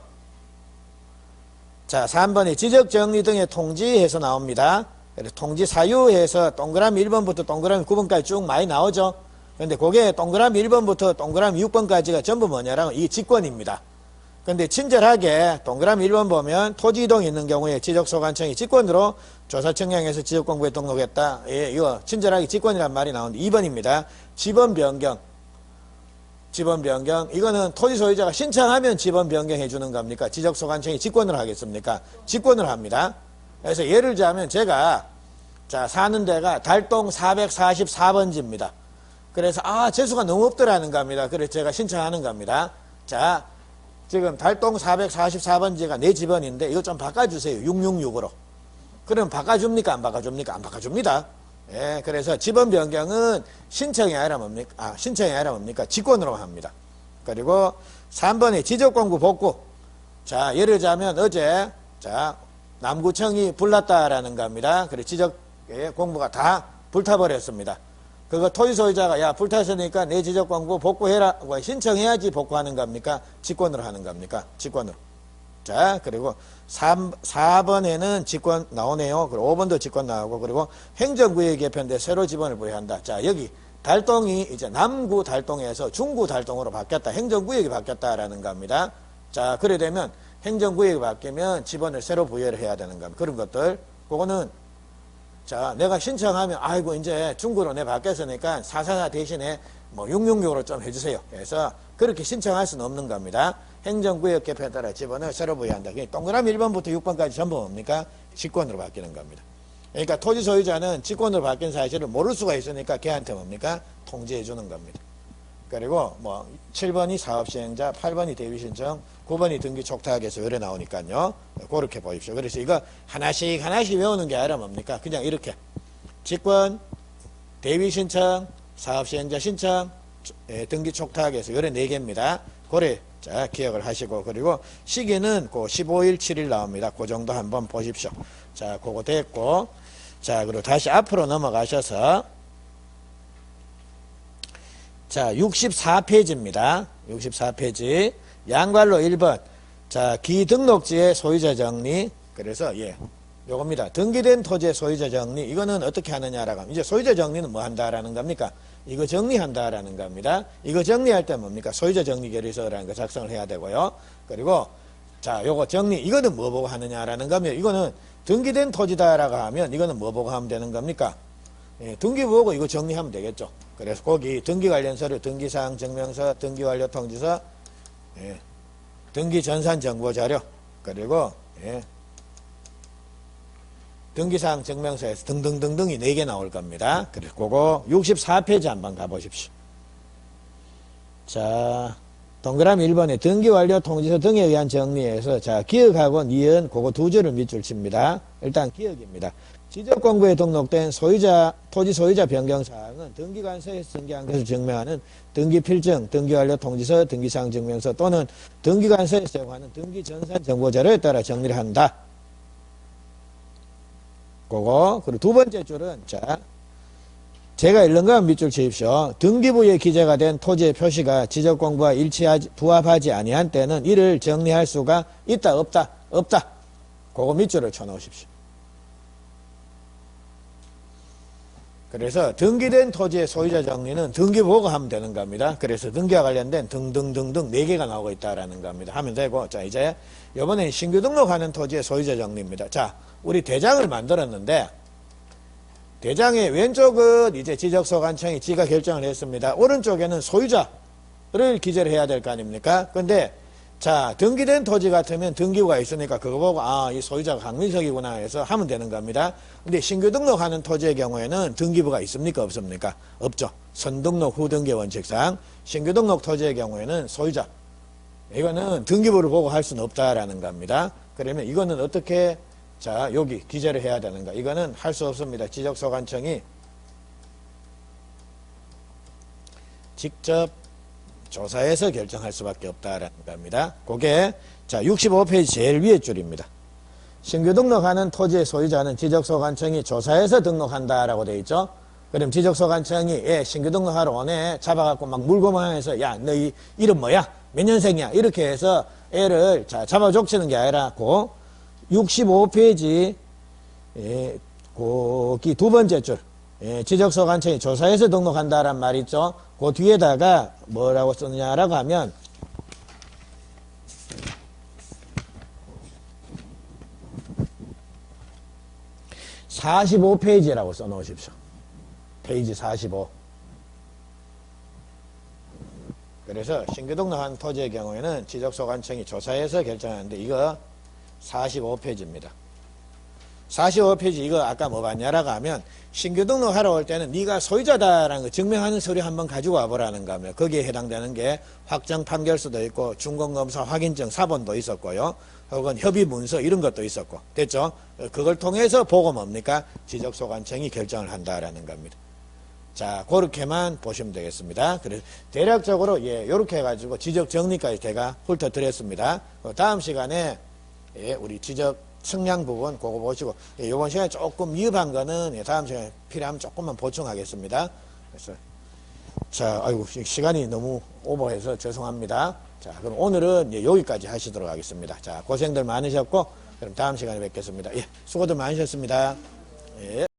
자, 3번에 지적정리 등의 통지해서 나옵니다. 그래서 통지 사유해서 동그라미 1번부터 동그라미 9번까지 쭉 많이 나오죠. 근데 그게 동그라미 1번부터 동그라미 6번까지가 전부 뭐냐라면 이 직권입니다. 근데 친절하게 동그라미 1번 보면 토지 이동이 있는 경우에 지적소관청이 직권으로 조사 청량해서 지적공부에 등록했다. 예, 이거 친절하게 직권이란 말이 나오는데 2번입니다. 지번 변경. 이거는 토지 소유자가 신청하면 지번 변경해 주는 겁니까? 지적소관청이 직권으로 하겠습니까? 직권으로 합니다. 그래서 예를 들자면 제가 자, 사는 데가 달동 444번지입니다. 그래서 재수가 너무 없더라는 겁니다. 그래서 제가 신청하는 겁니다. 자, 지금 달동 444번지가 내 집원인데 이거 좀 바꿔주세요. 666으로. 그럼 바꿔줍니까? 안 바꿔줍니까? 안 바꿔줍니다. 예, 그래서 지번 변경은 신청이 아니라 뭡니까? 직권으로 합니다. 그리고 3번에 지적공부 복구. 자, 예를 들자면 어제 자, 남구청이 불났다라는 겁니다. 그래서 지적 공부가 다 불타버렸습니다. 그거 토지 소유자가 야 불탔으니까 내 지적 광고 복구해라 신청해야지 복구하는 겁니까? 직권으로 하는 겁니까? 직권으로. 자, 그리고 4번에는 직권 나오네요. 그리고 5번도 직권 나오고, 그리고 행정구역 개편돼 새로 지번을 부여한다. 자, 여기 달동이 이제 남구 달동에서 중구 달동으로 바뀌었다. 행정구역이 바뀌었다라는 겁니다. 자, 그래 되면 행정구역이 바뀌면 지번을 새로 부여를 해야 되는 겁니다. 그런 것들. 그거는 자, 내가 신청하면 아이고 이제 중구로 내 바뀌었으니까 444 대신에 뭐 666으로 좀 해주세요. 그래서 그렇게 신청할 수는 없는 겁니다. 행정구역 개편에 따라 지번을 새로 부여한다. 동그라미 1번부터 6번까지 전부 뭡니까? 직권으로 바뀌는 겁니다. 그러니까 토지 소유자는 직권으로 바뀐 사실을 모를 수가 있으니까 걔한테 뭡니까? 통지해 주는 겁니다. 그리고 뭐 7번이 사업시행자, 8번이 대위신청, 9번이 등기 촉탁에서 요래 나오니까요. 그렇게 보십시오. 그래서 이거 하나씩 외우는 게 아니라 뭡니까? 그냥 이렇게 직권, 대위신청, 사업시행자 신청, 등기 촉탁에서 요래 4개입니다. 고래 자 기억을 하시고, 그리고 시기는 그 15일 7일 나옵니다. 그 정도 한번 보십시오. 자 그거 됐고, 자 그리고 다시 앞으로 넘어가셔서 자 64페이지입니다. 64페이지 양괄로 1번 자 기등록지의 소유자 정리. 그래서 요겁니다. 등기된 토지의 소유자 정리. 이거는 어떻게 하느냐라고 하면 이제 소유자 정리는 뭐 한다라는 겁니까? 이거 정리한다라는 겁니다. 이거 정리할 때 뭡니까? 소유자 정리 결의서라는 거 작성을 해야 되고요. 그리고 자 요거 정리 이거는 뭐 보고 하느냐라는 겁니다. 이거는 등기된 토지다라고 하면 이거는 뭐 보고 하면 되는 겁니까? 등기 보고 이거 정리하면 되겠죠. 그래서 거기 등기 관련 서류, 등기사항 증명서, 등기완료 통지서, 등기 전산 정보 자료, 그리고 등기사항 증명서에서 등등등등이 4개 나올 겁니다. 그래서 그거 64페이지 한번 가보십시오. 자, 동그라미 1번에 등기완료 통지서 등에 의한 정리에서 자 기억하고 니은 그거 2줄을 밑줄 칩니다. 일단 기억입니다. 지적공부에 등록된 소유자, 토지 소유자 변경사항은 등기관서에서 등기한 것을 증명하는 등기필증, 등기완료 통지서, 등기사항 증명서 또는 등기관서에서 제공하는 등기전산 정보자료에 따라 정리를 한다. 그거. 그리고 두 번째 줄은 자 제가 읽는 거 밑줄 치십시오. 등기부에 기재가 된 토지의 표시가 지적공부와 부합하지 아니한 때는 이를 정리할 수가 있다 없다. 그거 밑줄을 쳐놓으십시오. 그래서 등기된 토지의 소유자 정리는 등기보고 하면 되는 겁니다. 그래서 등기와 관련된 등등등등 4개가 나오고 있다라는 겁니다. 하면 되고, 자 이제 이번엔 신규 등록하는 토지의 소유자 정리입니다. 자 우리 대장을 만들었는데 대장의 왼쪽은 이제 지적소관청이 지가 결정을 했습니다. 오른쪽에는 소유자를 기재를 해야 될 거 아닙니까? 근데 자 등기된 토지 같으면 등기부가 있으니까 그거 보고 아 이 소유자가 강민석이구나 해서 하면 되는 겁니다. 근데 신규 등록하는 토지의 경우에는 등기부가 있습니까 없습니까? 없죠. 선등록 후등기 원칙상 신규 등록 토지의 경우에는 소유자 이거는 등기부를 보고 할 수는 없다라는 겁니다. 그러면 이거는 어떻게 자 여기 기재를 해야 되는가? 이거는 할 수 없습니다. 지적소관청이 직접 조사해서 결정할 수밖에 없다라는 겁니다. 그게 자 65페이지 제일 위에 줄입니다. 신규 등록하는 토지의 소유자는 지적소관청이 조사해서 등록한다라고 되어 있죠. 그럼 지적소관청이 신규 등록하러 오네 잡아갖고 막 물고만 해서 야 너 이름 뭐야? 몇 년생이야? 이렇게 해서 애를 자 잡아 족치는 게 아니라 그 65페이지 거기 두 번째 줄 지적소관청이 조사해서 등록한다란 말 있죠. 그 뒤에다가 뭐라고 썼느냐라고 하면 (45페이지라고) 써놓으십시오. 페이지 45. 그래서 신규 등록한 토지의 경우에는 지적소관청이 조사해서 결정하는데 이거 45페이지입니다. 45페이지 이거 아까 뭐 봤냐라고 하면 신규 등록하러 올 때는 네가 소유자다라는 거 증명하는 서류 한번 가지고 와보라는 거면 거기에 해당되는 게 확정 판결서도 있고 준공검사 확인증 사본도 있었고요. 혹은 협의문서 이런 것도 있었고 됐죠? 그걸 통해서 보고 뭡니까? 지적소관청이 결정을 한다라는 겁니다. 자 그렇게만 보시면 되겠습니다. 그래서 대략적으로 이렇게 해가지고 지적 정리까지 제가 훑어드렸습니다. 다음 시간에 우리 지적 측량 부분 그거 보시고 이번 시간에 조금 미흡한 거는 다음 시간에 필요하면 조금만 보충하겠습니다. 그래서 자, 아이고 시간이 너무 오버해서 죄송합니다. 자, 그럼 오늘은 예, 여기까지 하시도록 하겠습니다. 자, 고생들 많으셨고 그럼 다음 시간에 뵙겠습니다. 예, 수고들 많으셨습니다. 예.